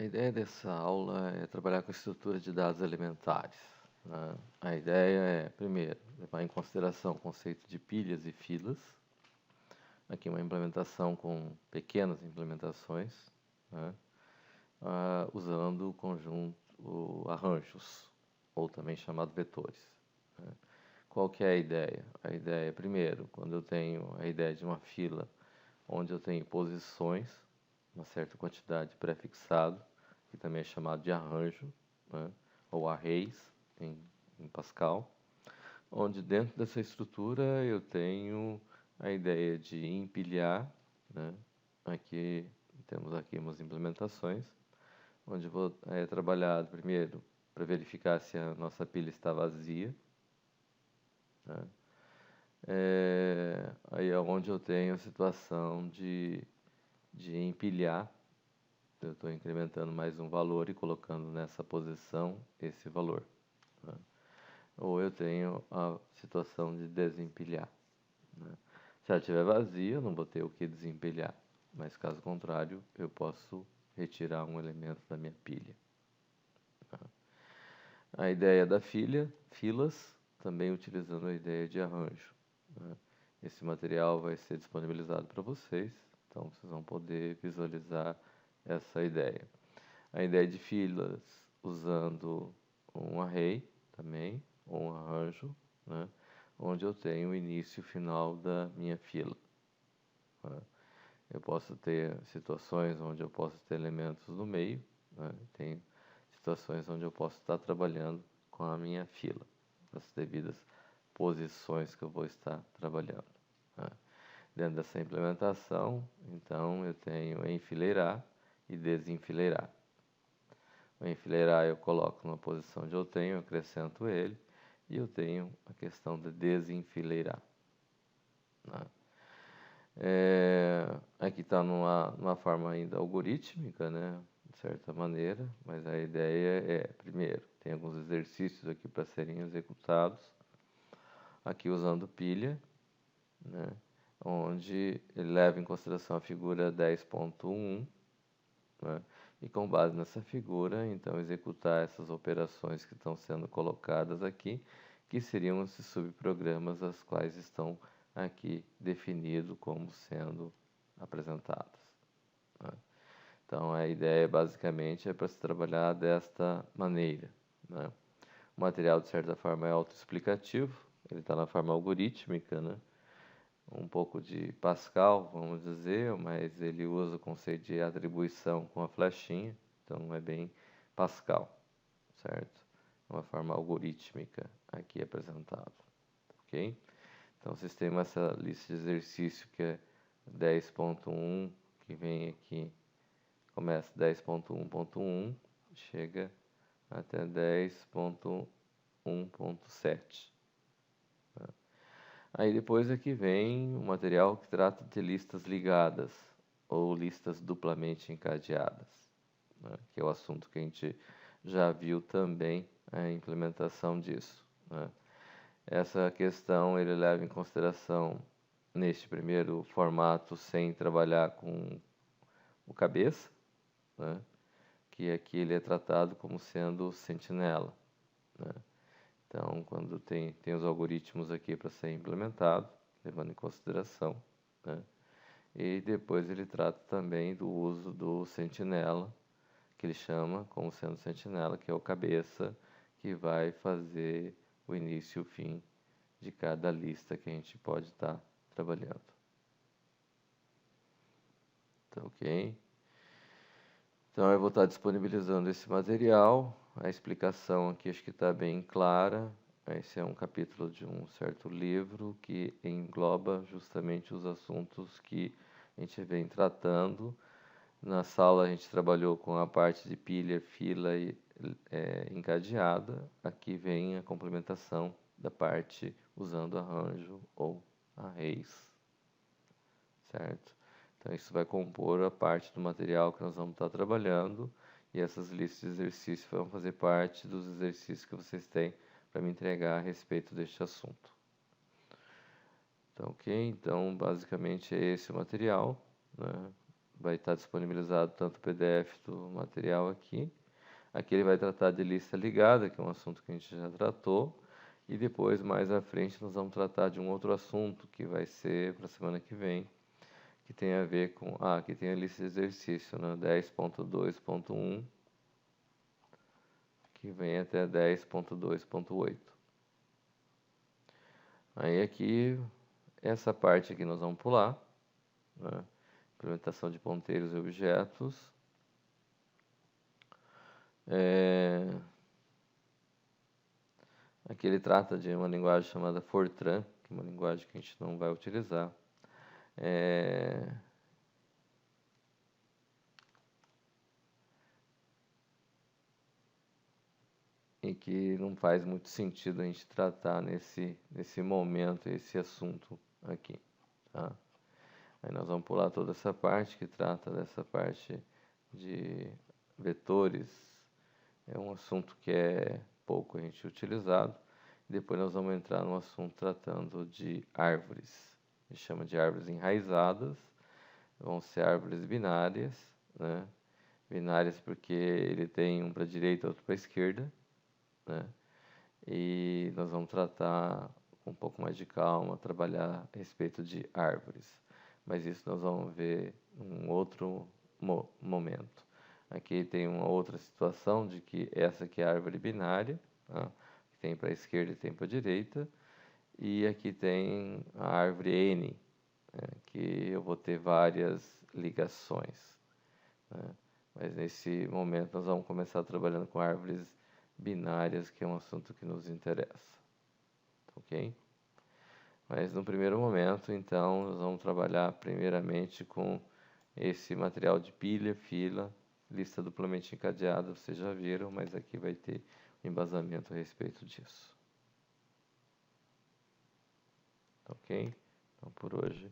A ideia dessa aula é trabalhar com estrutura de dados elementares, né? A ideia é, primeiro, levar em consideração o conceito de pilhas e filas. Aqui uma implementação com pequenas implementações, né? Usando o conjunto arranjos, ou também chamado vetores, né? Qual que é a ideia? A ideia, primeiro, quando eu tenho a ideia de uma fila onde eu tenho posições, uma certa quantidade pré-fixado, que também é chamado de arranjo, né? Ou arrays em Pascal, onde dentro dessa estrutura eu tenho a ideia de empilhar, né? Aqui temos aqui umas implementações, onde vou trabalhar primeiro para verificar se a nossa pilha está vazia, né? Aí é onde eu tenho a situação de empilhar. Eu estou incrementando mais um valor e colocando nessa posição esse valor, né? Ou eu tenho a situação de desempilhar, né? Se ela estiver vazia, eu não vou ter o que desempilhar, mas caso contrário, eu posso retirar um elemento da minha pilha, né? A ideia da filas, também utilizando a ideia de arranjo, né? Esse material vai ser disponibilizado para vocês, então vocês vão poder visualizar essa ideia. A ideia de filas usando um array também, ou um arranjo, né? Onde eu tenho o início e o final da minha fila, né? Eu posso ter situações onde eu posso ter elementos no meio, né? Tem situações onde eu posso estar trabalhando com a minha fila, as devidas posições que eu vou estar trabalhando, né? Dentro dessa implementação, então, eu tenho enfileirar e desenfileirar. O enfileirar eu coloco numa posição onde eu tenho, eu acrescento ele, e eu tenho a questão de desenfileirar, né? Aqui está numa forma ainda algorítmica, né? De certa maneira, mas a ideia é, primeiro, tem alguns exercícios aqui para serem executados, aqui usando pilha, né? Onde ele leva em consideração a figura 10.1, né? E com base nessa figura, então, executar essas operações que estão sendo colocadas aqui, que seriam esses subprogramas, as quais estão aqui definidos como sendo apresentados, né? Então, a ideia basicamente é para se trabalhar desta maneira, né? O material, de certa forma, é autoexplicativo, ele está na forma algorítmica, né? Um pouco de Pascal, vamos dizer, mas ele usa o conceito de atribuição com a flechinha, então é bem Pascal, certo? Uma forma algorítmica aqui apresentado, ok? Então, vocês têm essa lista de exercício que é 10.1, que vem aqui, começa 10.1.1, chega até 10.1.7. Aí depois aqui vem o material que trata de listas ligadas ou listas duplamente encadeadas, né? Que é o assunto que a gente já viu também a implementação disso, né? Essa questão ele leva em consideração neste primeiro formato sem trabalhar com o cabeça, né? Que aqui ele é tratado como sendo sentinela, né? Então, quando tem os algoritmos aqui para ser implementado, levando em consideração, né? E depois ele trata também do uso do sentinela, que ele chama como sendo sentinela, que é o cabeça, que vai fazer o início e o fim de cada lista que a gente pode estar trabalhando. Tá ok? Então, eu vou estar disponibilizando esse material. A explicação aqui acho que está bem clara. Esse é um capítulo de um certo livro que engloba justamente os assuntos que a gente vem tratando. Na sala a gente trabalhou com a parte de pilha, fila e encadeada. Aqui vem a complementação da parte usando arranjo ou arrays, certo? Então, isso vai compor a parte do material que nós vamos estar trabalhando, e essas listas de exercícios vão fazer parte dos exercícios que vocês têm para me entregar a respeito deste assunto. Então, ok? Então, basicamente é esse o material, né? vai estar disponibilizado tanto o PDF do material aqui. Aqui ele vai tratar de lista ligada, que é um assunto que a gente já tratou. E depois, mais à frente, nós vamos tratar de um outro assunto, que vai ser para a semana que vem, que tem a ver com... aqui tem a lista de exercício, né? 10.2.1, que vem até 10.2.8. Aí aqui, essa parte aqui nós vamos pular, né? Implementação de ponteiros e objetos. Aqui ele trata de uma linguagem chamada Fortran, que é uma linguagem que a gente não vai utilizar. E que não faz muito sentido a gente tratar nesse momento esse assunto aqui, tá? Aí nós vamos pular toda essa parte que trata dessa parte de vetores. É um assunto que é pouco a gente utilizado. Depois nós vamos entrar no assunto tratando de árvores. A gente chama de árvores enraizadas. Vão ser árvores binárias, né? Binárias porque ele tem um para a direita e outro para a esquerda, né? E nós vamos tratar com um pouco mais de calma, trabalhar a respeito de árvores. Mas isso nós vamos ver em um outro momento. Aqui tem uma outra situação de que essa aqui é a árvore binária, tá? Que tem para a esquerda e tem para a direita. E aqui tem a árvore N, né? Que eu vou ter várias ligações, né? Mas nesse momento nós vamos começar trabalhando com árvores binárias, que é um assunto que nos interessa, ok? Mas no primeiro momento, então, nós vamos trabalhar primeiramente com esse material de pilha, fila, lista duplamente encadeada, vocês já viram, mas aqui vai ter um embasamento a respeito disso. Ok? Então, por hoje